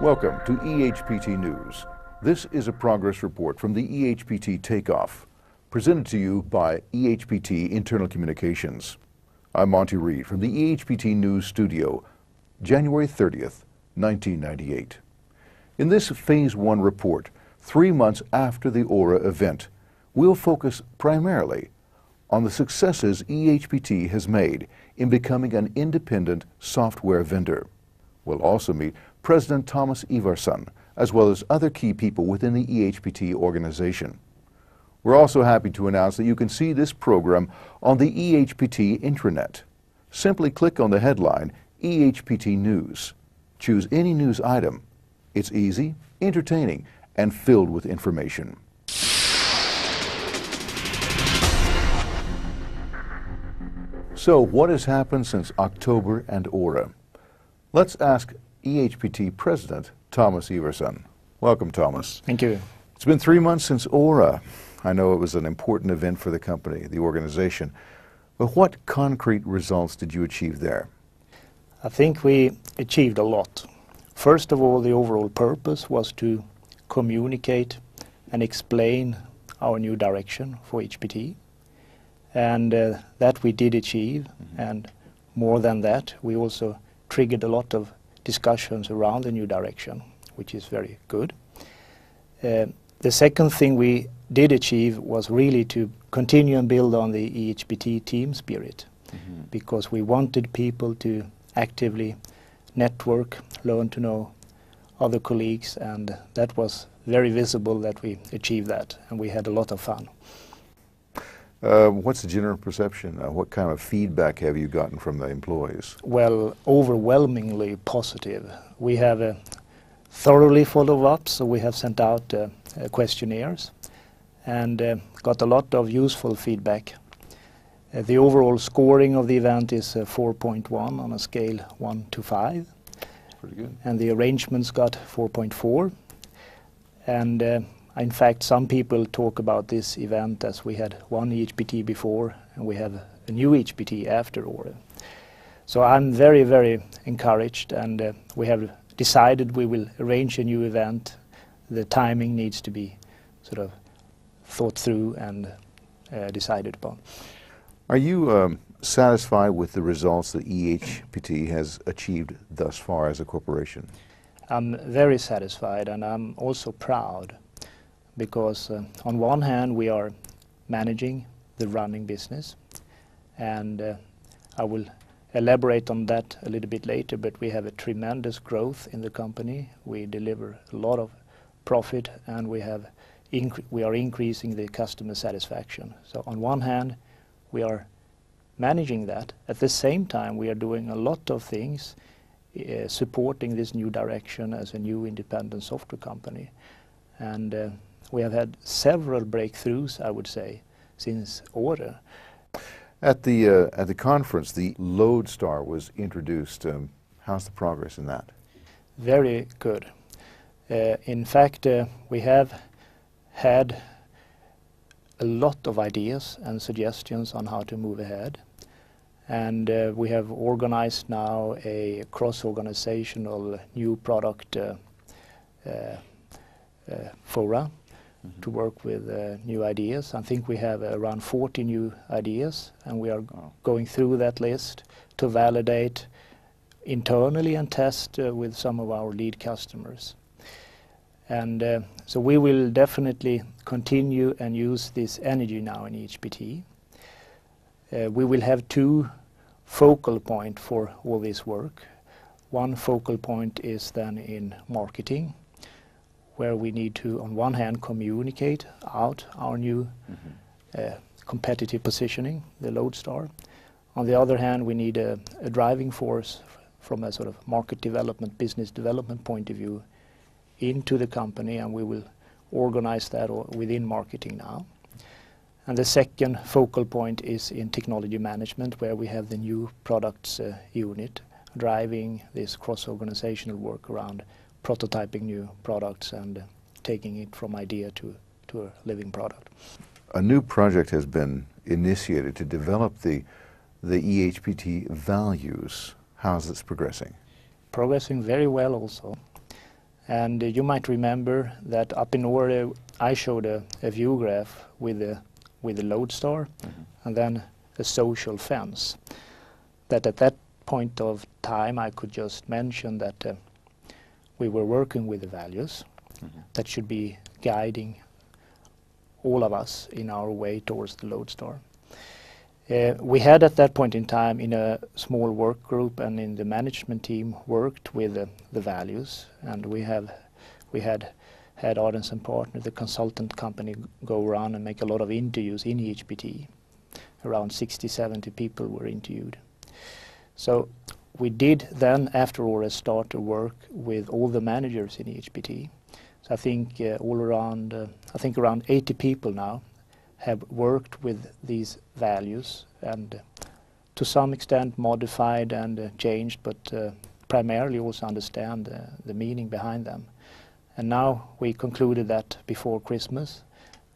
Welcome to EHPT News. This is a progress report from the EHPT Takeoff, presented to you by EHPT Internal Communications. I'm Monty Reed from the EHPT News Studio, January 30th, 1998. In this Phase 1 report, 3 months after the Aura event, we'll focus primarily on the successes EHPT has made in becoming an independent software vendor. We'll also meet President Thomas Ivarsson, as well as other key people within the EHPT organization. We're also happy to announce that you can see this program on the EHPT intranet. Simply click on the headline, EHPT News. Choose any news item. It's easy, entertaining, and filled with information. So, what has happened since October and Aura? Let's ask EHPT President Thomas Ivarsson. Welcome, Thomas. Thank you. It's been 3 months since Aura. I know it was an important event for the company, the organization. But what concrete results did you achieve there? I think we achieved a lot. First of all, the overall purpose was to communicate and explain our new direction for EHPT. And that we did achieve. And more than that, we also triggered a lot of discussions around the new direction, which is very good. The second thing we did achieve was really to continue and build on the EHPT team spirit, because we wanted people to actively network, learn to know other colleagues, and that was very visible that we achieved that, and we had a lot of fun. What's the general perception? What kind of feedback have you gotten from the employees? Well, overwhelmingly positive. We have thoroughly followed up, so we have sent out questionnaires and got a lot of useful feedback. The overall scoring of the event is 4.1 on a scale 1 to 5. That's pretty good. And the arrangements got 4.4. And in fact, some people talk about this event as we had one EHPT before and we have a new EHPT after Aura. So I'm very, very encouraged, and we have decided we will arrange a new event. The timing needs to be sort of thought through and decided upon. Are you satisfied with the results that EHPT has achieved thus far as a corporation? I'm very satisfied, and I'm also proud, because on one hand we are managing the running business, and I will elaborate on that a little bit later, but we have a tremendous growth in the company. We deliver a lot of profit, and we are increasing the customer satisfaction. So on one hand we are managing that. At the same time we are doing a lot of things supporting this new direction as a new independent software company, and we have had several breakthroughs, I would say, since Aura. At the conference, the Lodestar was introduced. How's the progress in that? Very good. In fact, we have had a lot of ideas and suggestions on how to move ahead, and we have organized now a cross-organizational new product fora to work with new ideas. I think we have around 40 new ideas, and we are going through that list to validate internally and test with some of our lead customers. And so we will definitely continue and use this energy now in EHPT. We will have 2 focal points for all this work. One focal point is then in marketing, where we need to, on one hand, communicate out our new competitive positioning, the Lodestar. On the other hand, we need a driving force from a sort of market development, business development point of view into the company, and we will organize that within marketing now. And the second focal point is in technology management, where we have the new products unit driving this cross-organizational work around prototyping new products and taking it from idea to a living product. A new project has been initiated to develop the EHPT values. How's this progressing? Progressing very well also. And you might remember that up in Åre I showed a view graph with a lodestar and then a social fence. That at that point of time I could just mention that we were working with the values that should be guiding all of us in our way towards the lodestar. We had at that point in time in a small work group and in the management team worked with the values, and we had Ardens and Partner, the consultant company, go around and make a lot of interviews in EHPT. Around 60-70 people were interviewed. So we did then after Åre start to work with all the managers in EHPT. So I think around 80 people now have worked with these values and to some extent modified and changed, but primarily also understand the meaning behind them. And now we concluded that before Christmas,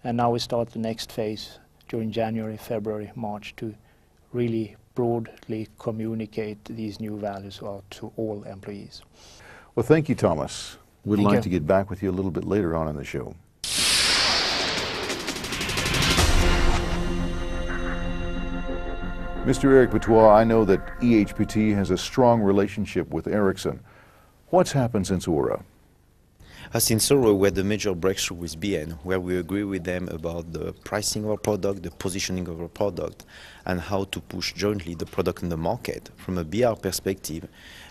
and now we start the next phase during January, February, March to really broadly communicate these new values out to all employees. Well, thank you, Thomas. We'd Thank like you. to get back with you a little bit later on in the show. Mr. Eric Batois, I know that EHPT has a strong relationship with Ericsson. What's happened since Åre? Since Åre, we had a major breakthrough with BN, where we agree with them about the pricing of our product, the positioning of our product, and how to push jointly the product in the market. From a BR perspective,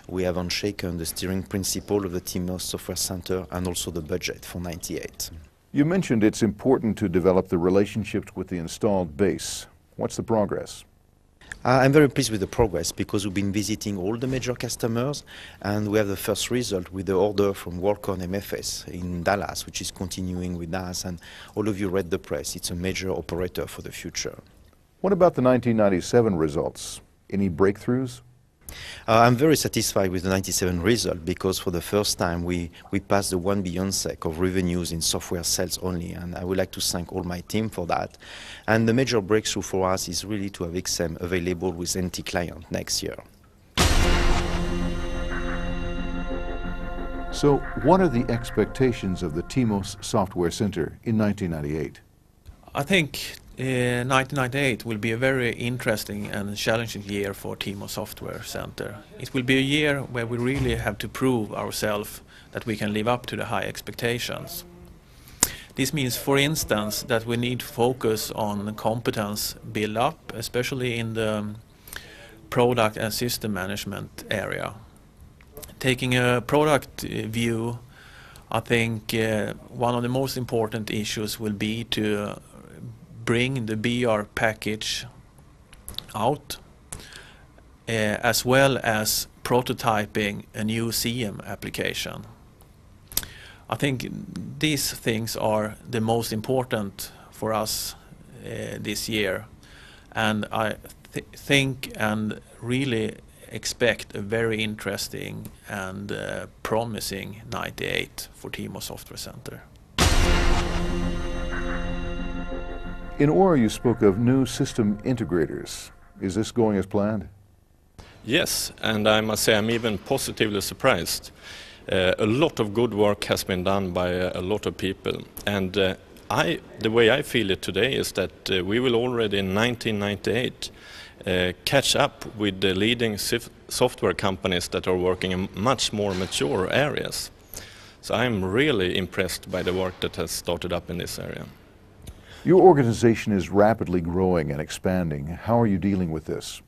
we have unshaken the steering principle of the TMOS Software Center and also the budget for 98. You mentioned it's important to develop the relationships with the installed base. What's the progress? I'm very pleased with the progress because we've been visiting all the major customers, and we have the first result with the order from WorldCon MFS in Dallas, which is continuing with us, and all of you read the press. It's a major operator for the future. What about the 1997 results? Any breakthroughs? I'm very satisfied with the 97 result because for the first time we passed the 1 billion SEK of revenues in software sales only, and I would like to thank all my team for that. And the major breakthrough for us is really to have XM available with NT client next year. So what are the expectations of the TMOS Software Center in 1998? I think 1998 will be a very interesting and challenging year for TMOS Software Center. It will be a year where we really have to prove ourselves that we can live up to the high expectations. This means, for instance, that we need to focus on competence build-up, especially in the product and system management area. Taking a product view, I think one of the most important issues will be to bring the BR package out, as well as prototyping a new CM application. I think these things are the most important for us this year, and I think and really expect a very interesting and promising 98 for TMOS Software Center. In Åre, you spoke of new system integrators. Is this going as planned? Yes, and I must say I'm even positively surprised. A lot of good work has been done by a lot of people, and the way I feel it today is that we will already in 1998 catch up with the leading software companies that are working in much more mature areas. So I'm really impressed by the work that has started up in this area. Your organization is rapidly growing and expanding. How are you dealing with this?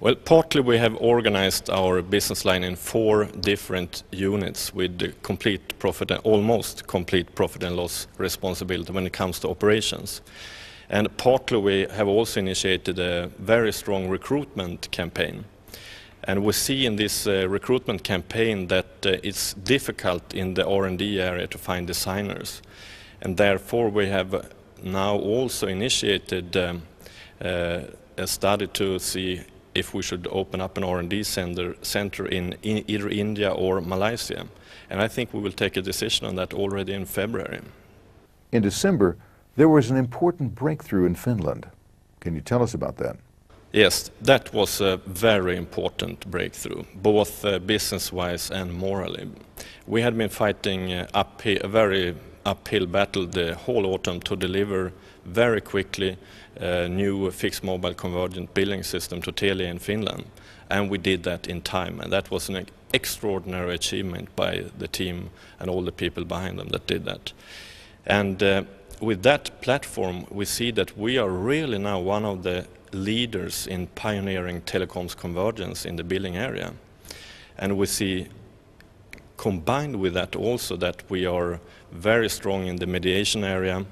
Well, partly we have organized our business line in 4 different units with the complete profit, almost complete profit and loss responsibility when it comes to operations. And partly we have also initiated a very strong recruitment campaign. And we see in this recruitment campaign that it's difficult in the R&D area to find designers. And therefore we have now also initiated a study to see if we should open up an R&D center in either India or Malaysia. And I think we will take a decision on that already in February. In December, there was an important breakthrough in Finland. Can you tell us about that? Yes, that was a very important breakthrough, both business-wise and morally. We had been fighting a very uphill battle the whole autumn to deliver very quickly a new fixed mobile convergent billing system to Telia in Finland. And we did that in time, and that was an extraordinary achievement by the team and all the people behind them that did that. And with that platform, we see that we are really now one of the leaders in pioneering telecoms convergence in the billing area. And we see, combined with that also, that we are very strong in the mediation area,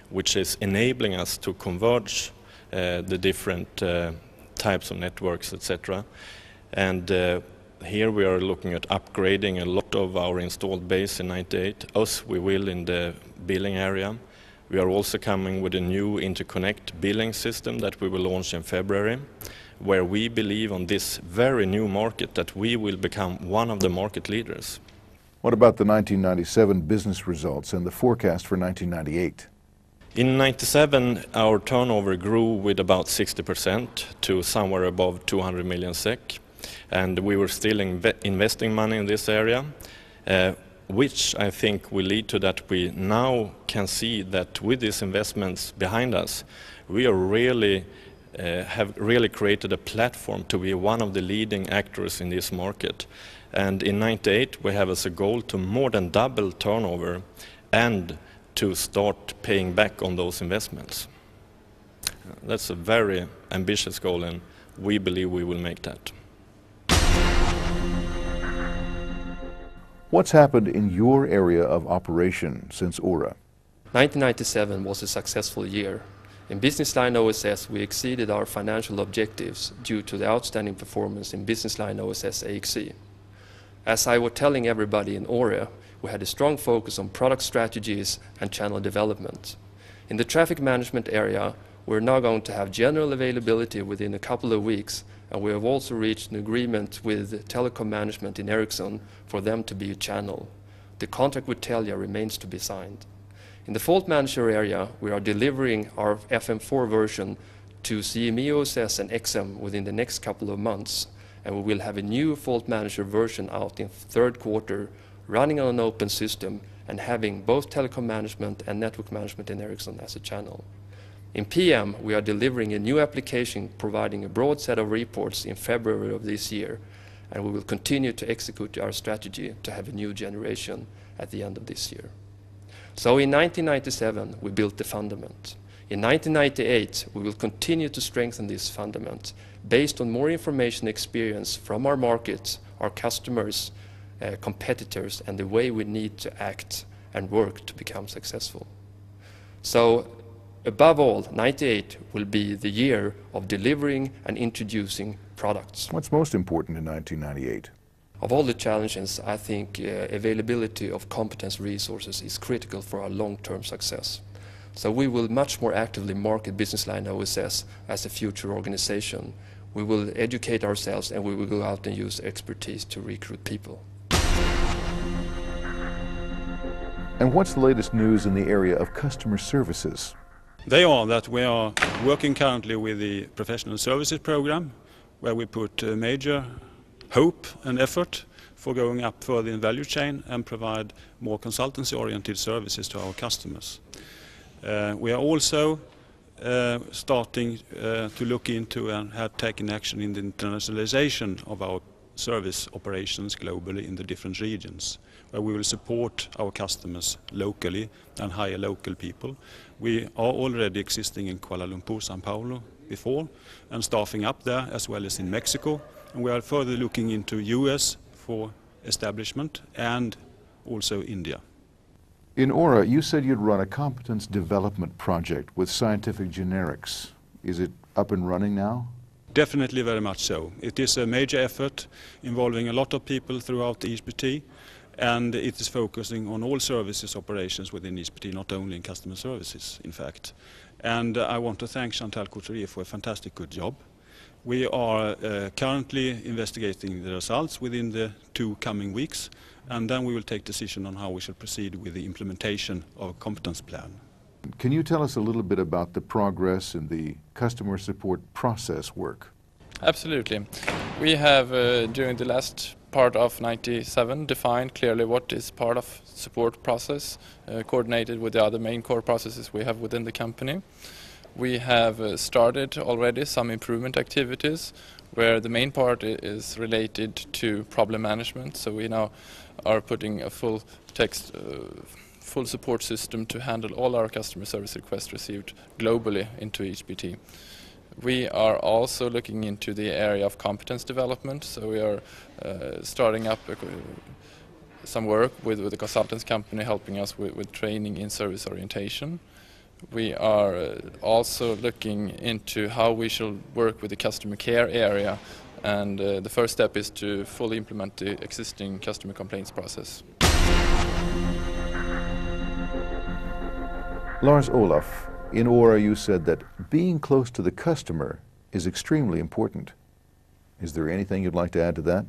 which is enabling us to converge the different types of networks, etc. And here we are looking at upgrading a lot of our installed base in 98, as we will in the billing area. We are also coming with a new interconnect billing system that we will launch in February, where we believe on this very new market that we will become one of the market leaders. What about the 1997 business results and the forecast for 1998? In 97, our turnover grew with about 60% to somewhere above 200 million SEK, and we were still investing money in this area, which I think will lead to that we now can see that with these investments behind us, we are have really created a platform to be one of the leading actors in this market. And in 98, we have as a goal to more than double turnover and to start paying back on those investments. That's a very ambitious goal, and we believe we will make that. What's happened in your area of operation since ORA? 1997 was a successful year. In Business Line OSS, we exceeded our financial objectives due to the outstanding performance in Business Line OSS AXE. As I was telling everybody in ORA, we had a strong focus on product strategies and channel development. In the traffic management area, we're now going to have general availability within a couple of weeks, and we have also reached an agreement with telecom management in Ericsson for them to be a channel. The contract with Telia remains to be signed. In the fault manager area, we are delivering our FM4 version to CME OSS and XM within the next couple of months, and we will have a new fault manager version out in third quarter, running on an open system and having both telecom management and network management in Ericsson as a channel. In PM, we are delivering a new application providing a broad set of reports in February of this year, and we will continue to execute our strategy to have a new generation at the end of this year. So in 1997, we built the fundament. In 1998, we will continue to strengthen this fundament based on more information experience from our markets, our customers, competitors, and the way we need to act and work to become successful. So above all, 98 will be the year of delivering and introducing products. What's most important in 1998? Of all the challenges, I think availability of competence resources is critical for our long-term success. So we will much more actively market Business Line OSS as a future organization. We will educate ourselves, and we will go out and use expertise to recruit people. And what's the latest news in the area of customer services? They are that we are working currently with the professional services program, where we put major hope and effort for going up further in value chain and provide more consultancy-oriented services to our customers. We are also starting to look into and have taken action in the internationalization of our service operations globally in the different regions, where we will support our customers locally and hire local people. We are already existing in Kuala Lumpur, Sao Paulo before, and staffing up there as well as in Mexico. And we are further looking into US for establishment and also India. In ORA, you said you'd run a competence development project with Scientific Generics. Is it up and running now? Definitely very much so. It is a major effort involving a lot of people throughout the EHPT, and it is focusing on all services operations within EHPT, not only in customer services, in fact. And I want to thank Chantal Couturier for a fantastic good job. We are currently investigating the results within the 2 coming weeks, and then we will take decision on how we shall proceed with the implementation of a competence plan. Can you tell us a little bit about the progress in the customer support process work? Absolutely. We have, during the last part of 97, defined clearly what is part of support process, coordinated with the other main core processes we have within the company. We have started already some improvement activities where the main part is related to problem management. So we now are putting a full support system to handle all our customer service requests received globally into EHPT. We are also looking into the area of competence development, so we are starting up some work with a consultants company helping us with training in service orientation. We are also looking into how we shall work with the customer care area, and the first step is to fully implement the existing customer complaints process. Lars Olaf, in Aura you said that being close to the customer is extremely important. Is there anything you'd like to add to that?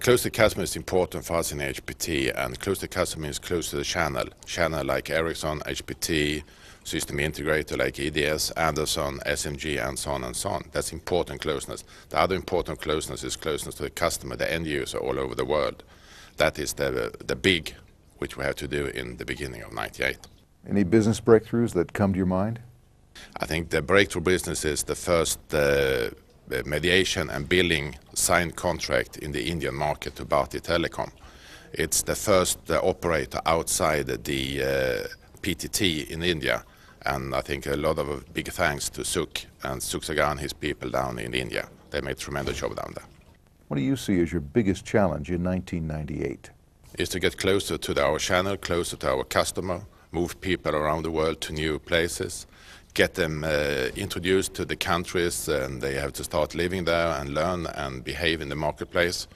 Close to the customer is important for us in HPT, and close to the customer is close to the channel like Ericsson, HPT, system integrator like EDS, Anderson, SMG, and so on and so on. That's important closeness. The other important closeness is closeness to the customer, the end user all over the world. That is the big, which we have to do in the beginning of 98. Any business breakthroughs that come to your mind? I think the breakthrough business is the first mediation and billing signed contract in the Indian market to Bharti Telecom. It's the first operator outside the PTT in India, and I think a lot of big thanks to Sukh and Sukh Sagar and his people down in India. They made a tremendous job down there. What do you see as your biggest challenge in 1998? Is to get closer to our channel, closer to our customer, move people around the world to new places, get them introduced to the countries, and they have to start living there and learn and behave in the marketplace,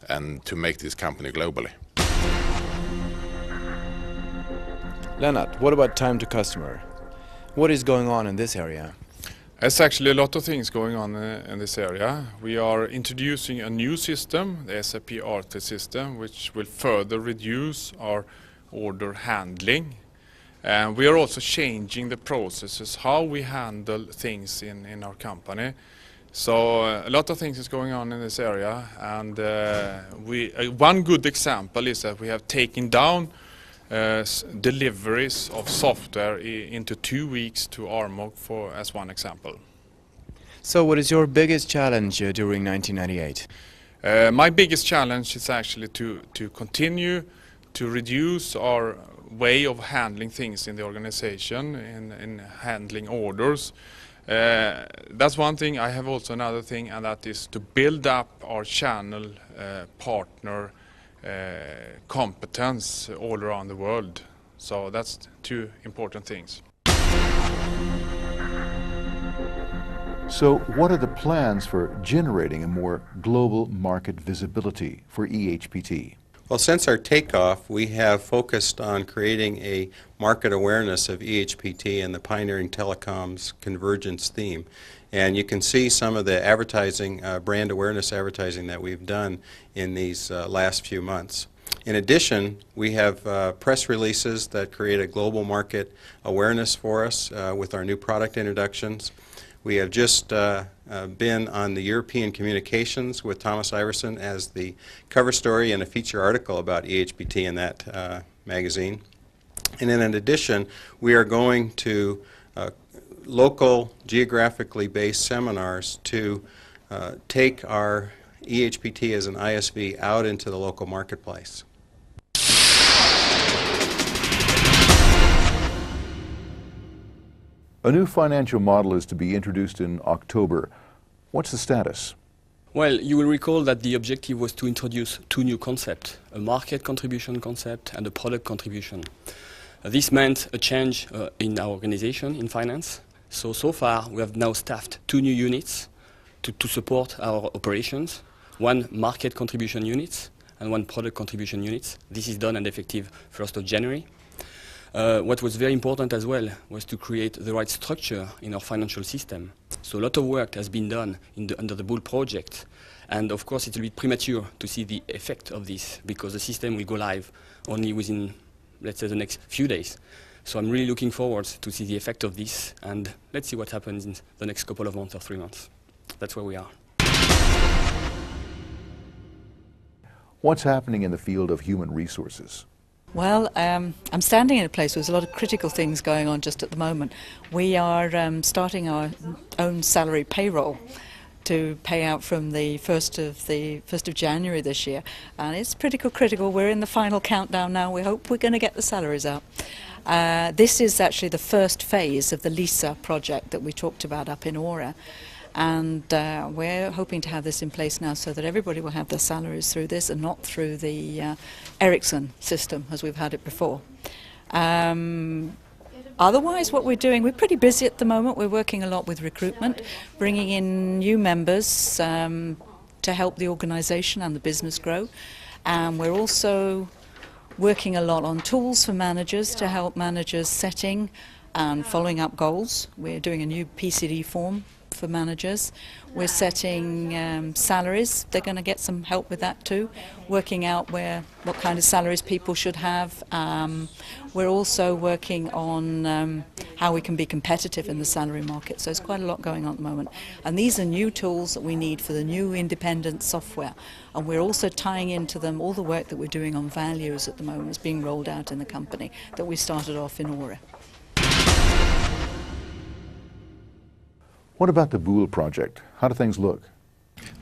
and to make this company globally. Lennart, what about time to customer? What is going on in this area? There's actually a lot of things going on in this area. We are introducing a new system, the SAP RT system, which will further reduce our order handling. And we are also changing the processes, how we handle things in our company. So a lot of things is going on in this area, and one good example is that we have taken down deliveries of software into 2 weeks to Armog as one example. So what is your biggest challenge during 1998? My biggest challenge is actually to continue to reduce our way of handling things in the organization, in handling orders. That's one thing. I have also another thing, and that is to build up our channel partner competence all around the world. So that's two important things. So what are the plans for generating a more global market visibility for EHPT? Well, since our takeoff, we have focused on creating a market awareness of EHPT and the Pioneering Telecoms Convergence theme. And you can see some of the advertising, brand awareness advertising that we've done in these last few months. In addition, we have press releases that create a global market awareness for us with our new product introductions. We have just been on the European Communications with Thomas Iverson as the cover story and a feature article about EHPT in that magazine. And then in addition, we are going to local, geographically based seminars to take our EHPT as an ISV out into the local marketplace. A new financial model is to be introduced in October. What's the status? Well, you will recall that the objective was to introduce two new concepts, a market contribution concept and a product contribution. This meant a change in our organization in finance. So far we have now staffed two new units to support our operations, one market contribution unit and one product contribution unit. This is done and effective 1st of January. What was very important as well was to create the right structure in our financial system. So a lot of work has been done under the Bull project, and of course it's a bit premature to see the effect of this because the system will go live only within, let's say, the next few days. So I'm really looking forward to see the effect of this, and let's see what happens in the next couple of months or 3 months. That's where we are. What's happening in the field of human resources? Well, I'm standing in a place where there's a lot of critical things going on just at the moment. We are starting our own salary payroll to pay out from the 1st of January this year, and it's pretty critical. We're in the final countdown now. We hope we're going to get the salaries out. This is actually the first phase of the LISA project that we talked about up in Åre. And we're hoping to have this in place now so that everybody will have their salaries through this and not through the Ericsson system as we've had it before. Otherwise, what we're doing, we're pretty busy at the moment. We're working a lot with recruitment, bringing in new members to help the organisation and the business grow. And we're also working a lot on tools for managers to help managers setting and following up goals. We're doing a new PCD form for managers. We're setting salaries. They're going to get some help with that too, working out what kind of salaries people should have. We're also working on how we can be competitive in the salary market. So there's quite a lot going on at the moment. And these are new tools that we need for the new independent software. And we're also tying into them all the work that we're doing on values at the moment. It's being rolled out in the company that we started off in Åre. What about the Boole project? How do things look?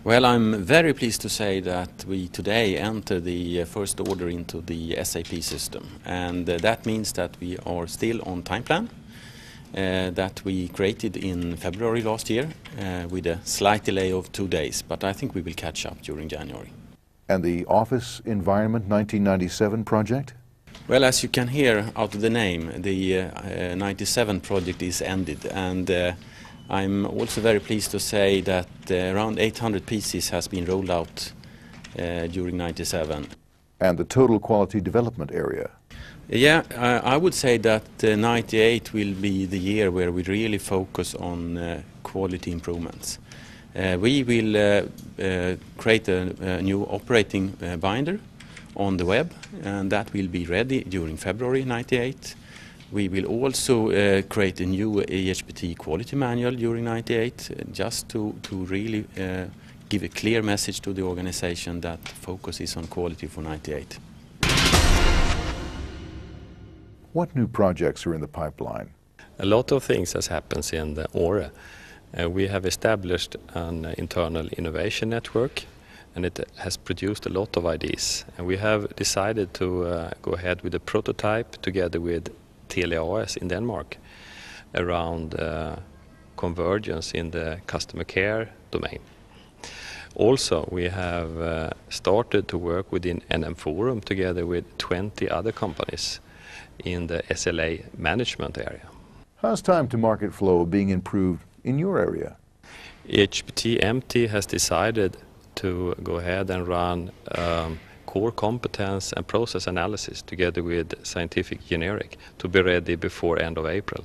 Well, I'm very pleased to say that we today enter the first order into the SAP system, and that means that we are still on time plan that we created in February last year with a slight delay of 2 days, but I think we will catch up during January. And the Office Environment 1997 project? Well, as you can hear out of the name, the 97 project is ended, and I'm also very pleased to say that around 800 pieces has been rolled out during 97. And the total quality development area? Yeah, I would say that 98 will be the year where we really focus on quality improvements. We will create a new operating binder on the web, and that will be ready during February 98. We will also create a new EHPT quality manual during 98, just to really give a clear message to the organization that focus is on quality for 98. What new projects are in the pipeline? A lot of things has happened in Åre. We have established an internal innovation network, and it has produced a lot of ideas. And we have decided to go ahead with a prototype together with Telia in Denmark around convergence in the customer care domain. Also, we have started to work within NM Forum together with 20 other companies in the SLA management area. How's time to market flow being improved in your area? EHPT MT has decided to go ahead and run core competence and process analysis together with scientific generic to be ready before end of April.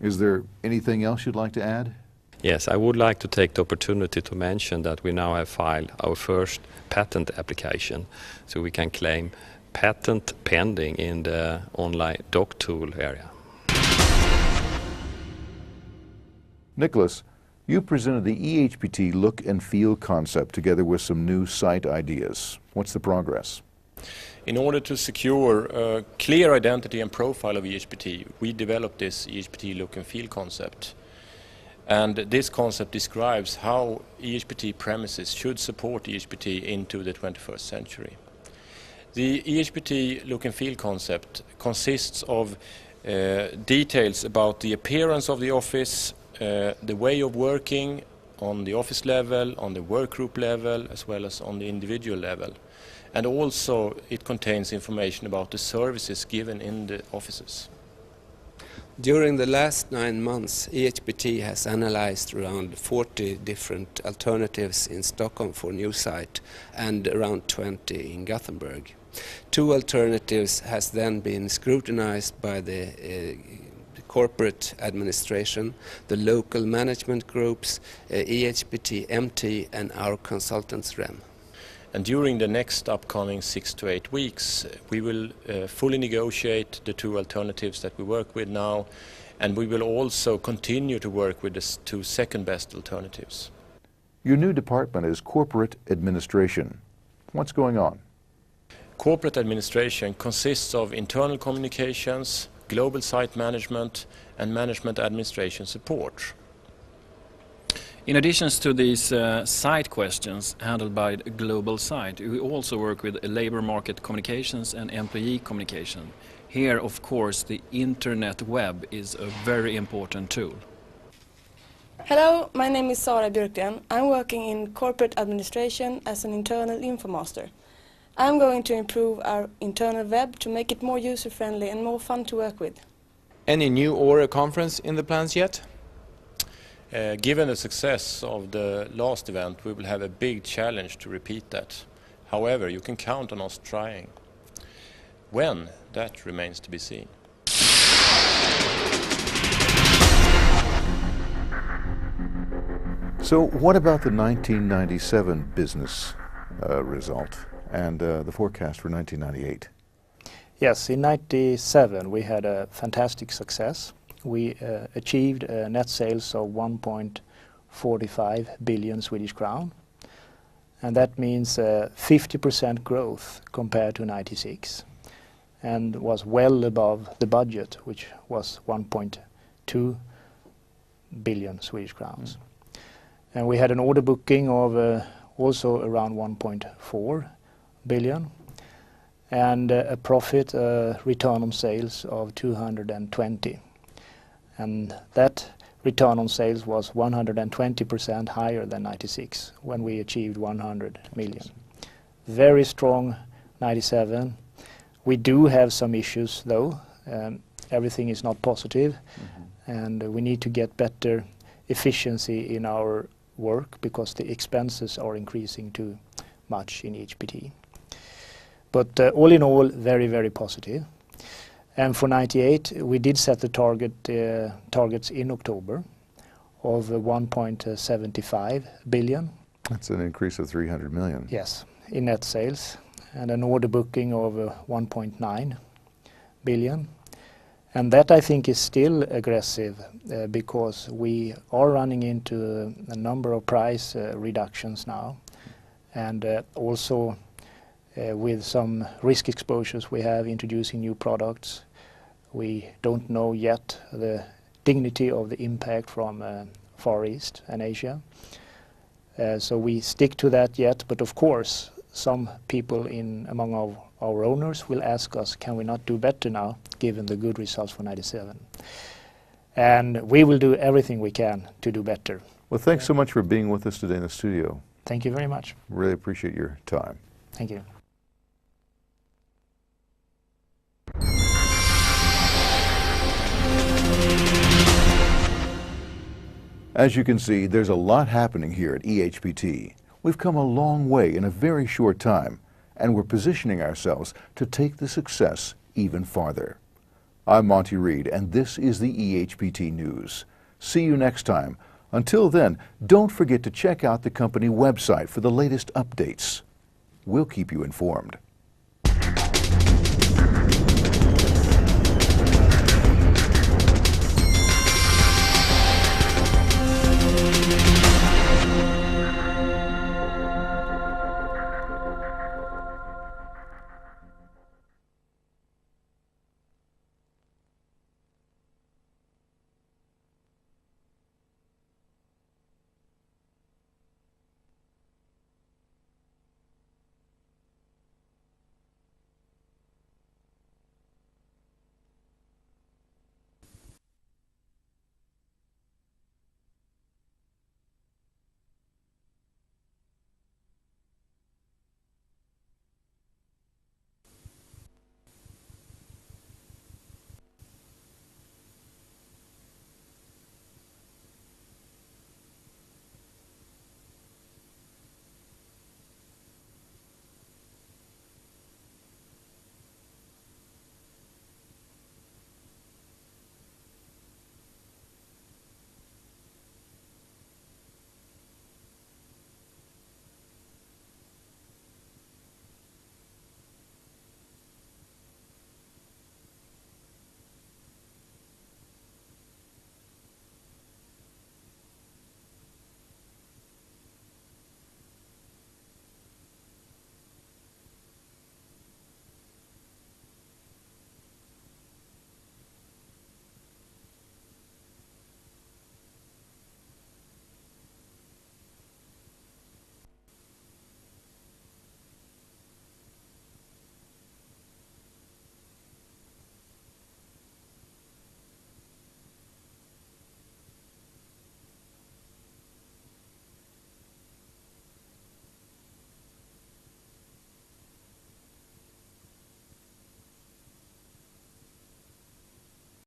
Is there anything else you'd like to add? Yes, I would like to take the opportunity to mention that we now have filed our first patent application, so we can claim patent pending in the online doc tool area. Nicholas, you presented the EHPT look and feel concept together with some new site ideas. What's the progress? In order to secure a clear identity and profile of EHPT, we developed this EHPT look and feel concept. And this concept describes how EHPT premises should support EHPT into the 21st century. The EHPT look and feel concept consists of details about the appearance of the office, the way of working on the office level, on the work group level, as well as on the individual level. And also it contains information about the services given in the offices. During the last 9 months, EHPT has analyzed around 40 different alternatives in Stockholm for a new site and around 20 in Gothenburg. 2 alternatives has then been scrutinized by the corporate administration, the local management groups, EHPT MT and our consultants REM. And during the next upcoming 6 to 8 weeks, we will fully negotiate the two alternatives that we work with now, and we will also continue to work with the two second best alternatives. Your new department is Corporate Administration. What's going on? Corporate administration consists of internal communications, global site management, and management administration support. In addition to these site questions handled by the global site, we also work with labor market communications and employee communication. Here, of course, the internet web is a very important tool. Hello, my name is Sara Björkgren. I'm working in corporate administration as an internal infomaster. I'm going to improve our internal web to make it more user-friendly and more fun to work with. Any new Åre conference in the plans yet? Given the success of the last event, we will have a big challenge to repeat that. However, you can count on us trying. When, that remains to be seen. So what about the 1997 business result and the forecast for 1998? Yes, in 1997 we had a fantastic success. We achieved net sales of 1.45 billion Swedish crown, and that means 50% growth compared to 96, and was well above the budget, which was 1.2 billion Swedish crowns. And we had an order booking of also around 1.4 billion, and a profit return on sales of 220. And that return on sales was 120% higher than 96, when we achieved 100 million. Very strong 97. We do have some issues though. Everything is not positive, and we need to get better efficiency in our work because the expenses are increasing too much in EHPT. But all in all, very, very positive. And for 98, we did set the targets in October of 1.75 billion. That's an increase of 300 million. Yes, in net sales, and an order booking of 1.9 billion. And that I think is still aggressive because we are running into a number of price reductions now, and also with some risk exposures we have introducing new products. We don't know yet the dignity of the impact from Far East and Asia. So we stick to that yet, but of course some people among our owners will ask us, can we not do better now given the good results for 97? And we will do everything we can to do better. Well, thanks so much for being with us today in the studio. Thank you very much. Really appreciate your time. Thank you. As you can see, there's a lot happening here at EHPT. We've come a long way in a very short time, and we're positioning ourselves to take the success even farther. I'm Monty Reed, and this is the EHPT News. See you next time. Until then, don't forget to check out the company website for the latest updates. We'll keep you informed.